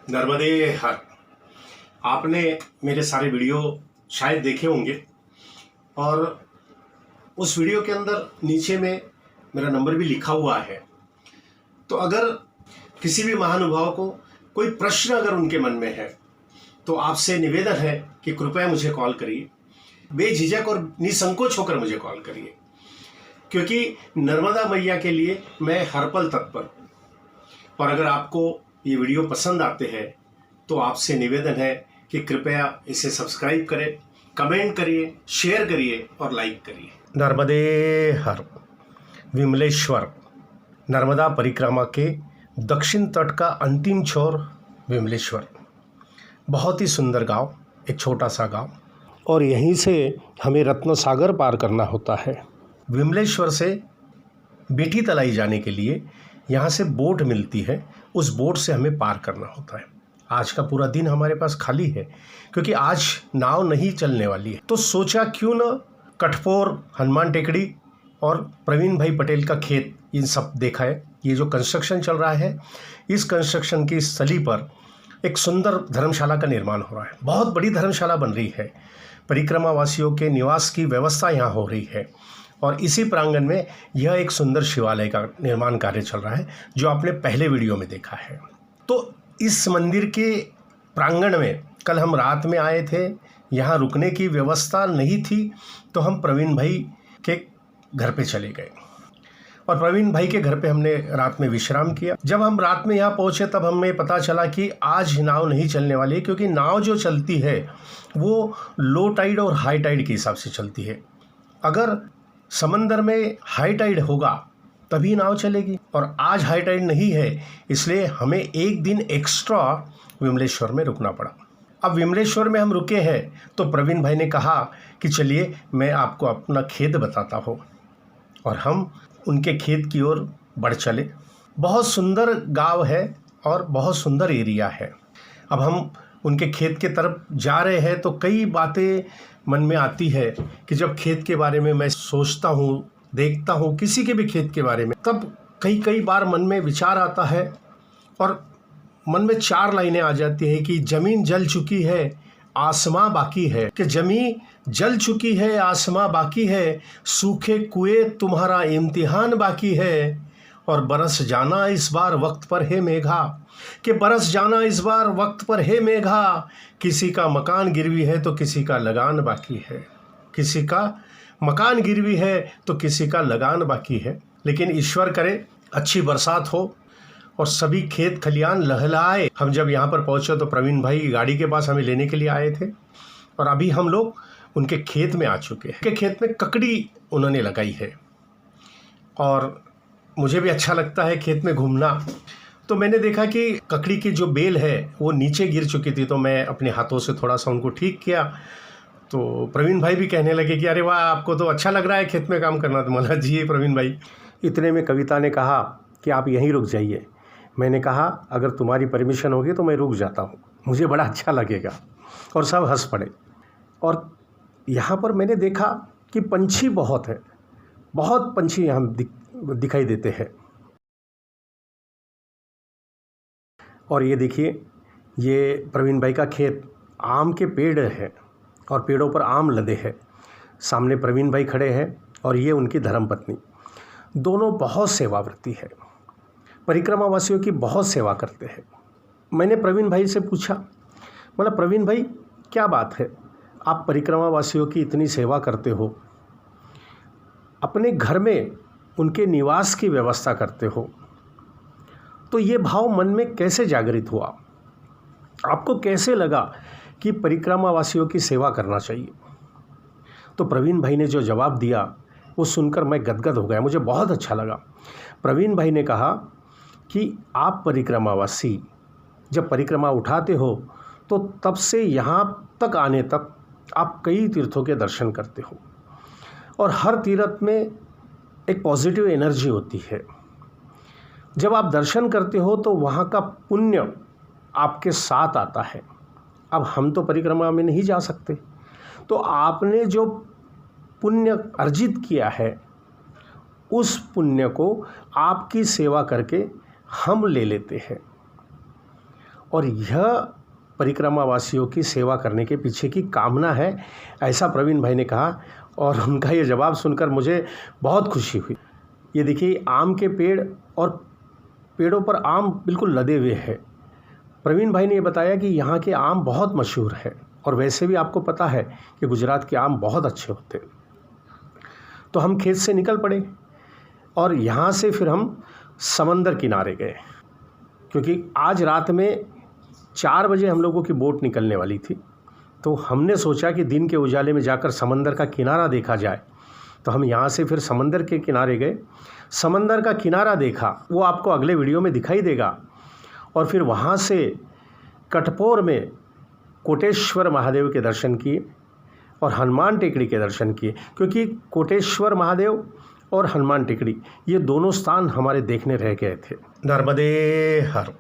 नर्मदे हर। आपने मेरे सारे वीडियो शायद देखे होंगे और उस वीडियो के अंदर नीचे में मेरा नंबर भी लिखा हुआ है। तो अगर किसी भी महानुभाव को कोई प्रश्न अगर उनके मन में है तो आपसे निवेदन है कि कृपया मुझे कॉल करिए, बेझिझक और निसंकोच होकर मुझे कॉल करिए, क्योंकि नर्मदा मैया के लिए मैं हर पल तत्पर हूँ। और अगर आपको ये वीडियो पसंद आते हैं तो आपसे निवेदन है कि कृपया इसे सब्सक्राइब करें, कमेंट करिए, शेयर करिए और लाइक करिए। नर्मदे हर। विमलेश्वर नर्मदा परिक्रमा के दक्षिण तट का अंतिम छोर विमलेश्वर। बहुत ही सुंदर गांव, एक छोटा सा गांव, और यहीं से हमें रत्न सागर पार करना होता है। विमलेश्वर से बेटी तलाई जाने के लिए यहाँ से बोट मिलती है, उस बोट से हमें पार करना होता है। आज का पूरा दिन हमारे पास खाली है क्योंकि आज नाव नहीं चलने वाली है। तो सोचा क्यों न कठपोर, हनुमान टेकड़ी और प्रवीण भाई पटेल का खेत, इन सब देखा है। ये जो कंस्ट्रक्शन चल रहा है, इस कंस्ट्रक्शन की स्थली पर एक सुंदर धर्मशाला का निर्माण हो रहा है। बहुत बड़ी धर्मशाला बन रही है। परिक्रमा वासियों के निवास की व्यवस्था यहाँ हो रही है और इसी प्रांगण में यह एक सुंदर शिवालय का निर्माण कार्य चल रहा है, जो आपने पहले वीडियो में देखा है। तो इस मंदिर के प्रांगण में कल हम रात में आए थे। यहाँ रुकने की व्यवस्था नहीं थी तो हम प्रवीण भाई के घर पे चले गए और प्रवीण भाई के घर पे हमने रात में विश्राम किया। जब हम रात में यहाँ पहुँचे तब हमें पता चला कि आज नाव नहीं चलने वाली है, क्योंकि नाव जो चलती है वो लो टाइड और हाई टाइड के हिसाब से चलती है। अगर समंदर में हाई टाइड होगा तभी नाव चलेगी, और आज हाई टाइड नहीं है, इसलिए हमें एक दिन एक्स्ट्रा विमलेश्वर में रुकना पड़ा। अब विमलेश्वर में हम रुके हैं तो प्रवीण भाई ने कहा कि चलिए मैं आपको अपना खेत बताता हूँ, और हम उनके खेत की ओर बढ़ चले। बहुत सुंदर गांव है और बहुत सुंदर एरिया है। अब हम उनके खेत के तरफ जा रहे हैं तो कई बातें मन में आती है कि जब खेत के बारे में मैं सोचता हूँ, देखता हूँ किसी के भी खेत के बारे में, तब कई बार मन में विचार आता है और मन में चार लाइनें आ जाती है कि ज़मीन जल चुकी है, आसमां बाकी है, कि ज़मीन जल चुकी है, आसमां बाकी है, सूखे कुएं तुम्हारा इम्तिहान बाकी है, और बरस जाना इस बार वक्त पर है मेघा, कि बरस जाना इस बार वक्त पर है मेघा, किसी का मकान गिरवी है तो किसी का लगान बाकी है, किसी का मकान गिरवी है तो किसी का लगान बाकी है। लेकिन ईश्वर करे अच्छी बरसात हो और सभी खेत खलियान लहलहाए। हम जब यहाँ पर पहुँचे तो प्रवीण भाई गाड़ी के पास हमें लेने के लिए आए थे और अभी हम लोग उनके खेत में आ चुके हैं। उनके खेत में ककड़ी उन्होंने लगाई है और मुझे भी अच्छा लगता है खेत में घूमना। तो मैंने देखा कि ककड़ी की जो बेल है वो नीचे गिर चुकी थी, तो मैं अपने हाथों से थोड़ा सा उनको ठीक किया। तो प्रवीण भाई भी कहने लगे कि अरे वाह, आपको तो अच्छा लग रहा है खेत में काम करना। तो बोला जी प्रवीण भाई। इतने में कविता ने कहा कि आप यहीं रुक जाइए। मैंने कहा अगर तुम्हारी परमिशन होगी तो मैं रुक जाता हूँ, मुझे बड़ा अच्छा लगेगा। और सब हंस पड़े। और यहाँ पर मैंने देखा कि पंछी बहुत है, बहुत पंछी यहाँ दिखाई देते हैं। और ये देखिए, ये प्रवीण भाई का खेत, आम के पेड़ है और पेड़ों पर आम लदे हैं। सामने प्रवीण भाई खड़े हैं और ये उनकी धर्मपत्नी, दोनों बहुत सेवाव्रती है, परिक्रमा वासियों की बहुत सेवा करते हैं। मैंने प्रवीण भाई से पूछा, बोला प्रवीण भाई क्या बात है, आप परिक्रमा वासियों की इतनी सेवा करते हो, अपने घर में उनके निवास की व्यवस्था करते हो, तो ये भाव मन में कैसे जागृत हुआ, आपको कैसे लगा कि परिक्रमा वासियों की सेवा करना चाहिए? तो प्रवीण भाई ने जो जवाब दिया वो सुनकर मैं गदगद हो गया, मुझे बहुत अच्छा लगा। प्रवीण भाई ने कहा कि आप परिक्रमावासी जब परिक्रमा उठाते हो तो तब से यहाँ तक आने तक आप कई तीर्थों के दर्शन करते हो और हर तीर्थ में एक पॉजिटिव एनर्जी होती है। जब आप दर्शन करते हो तो वहाँ का पुण्य आपके साथ आता है। अब हम तो परिक्रमा में नहीं जा सकते, तो आपने जो पुण्य अर्जित किया है उस पुण्य को आपकी सेवा करके हम ले लेते हैं। और यह परिक्रमा वासियों की सेवा करने के पीछे की कामना है, ऐसा प्रवीण भाई ने कहा। और उनका ये जवाब सुनकर मुझे बहुत खुशी हुई। ये देखिए आम के पेड़ और पेड़ों पर आम बिल्कुल लदे हुए हैं। प्रवीण भाई ने ये बताया कि यहाँ के आम बहुत मशहूर है और वैसे भी आपको पता है कि गुजरात के आम बहुत अच्छे होते हैं। तो हम खेत से निकल पड़े और यहाँ से फिर हम समंदर किनारे गए, क्योंकि आज रात में 4 बजे हम लोगों की बोट निकलने वाली थी। तो हमने सोचा कि दिन के उजाले में जाकर समंदर का किनारा देखा जाए। तो हम यहाँ से फिर समंदर के किनारे गए, समंदर का किनारा देखा, वो आपको अगले वीडियो में दिखाई देगा। और फिर वहाँ से कटपोर में कोटेश्वर महादेव के दर्शन किए और हनुमान टेकड़ी के दर्शन किए, क्योंकि कोटेश्वर महादेव और हनुमान टेकड़ी ये दोनों स्थान हमारे देखने रह गए थे। नर्मदे हर।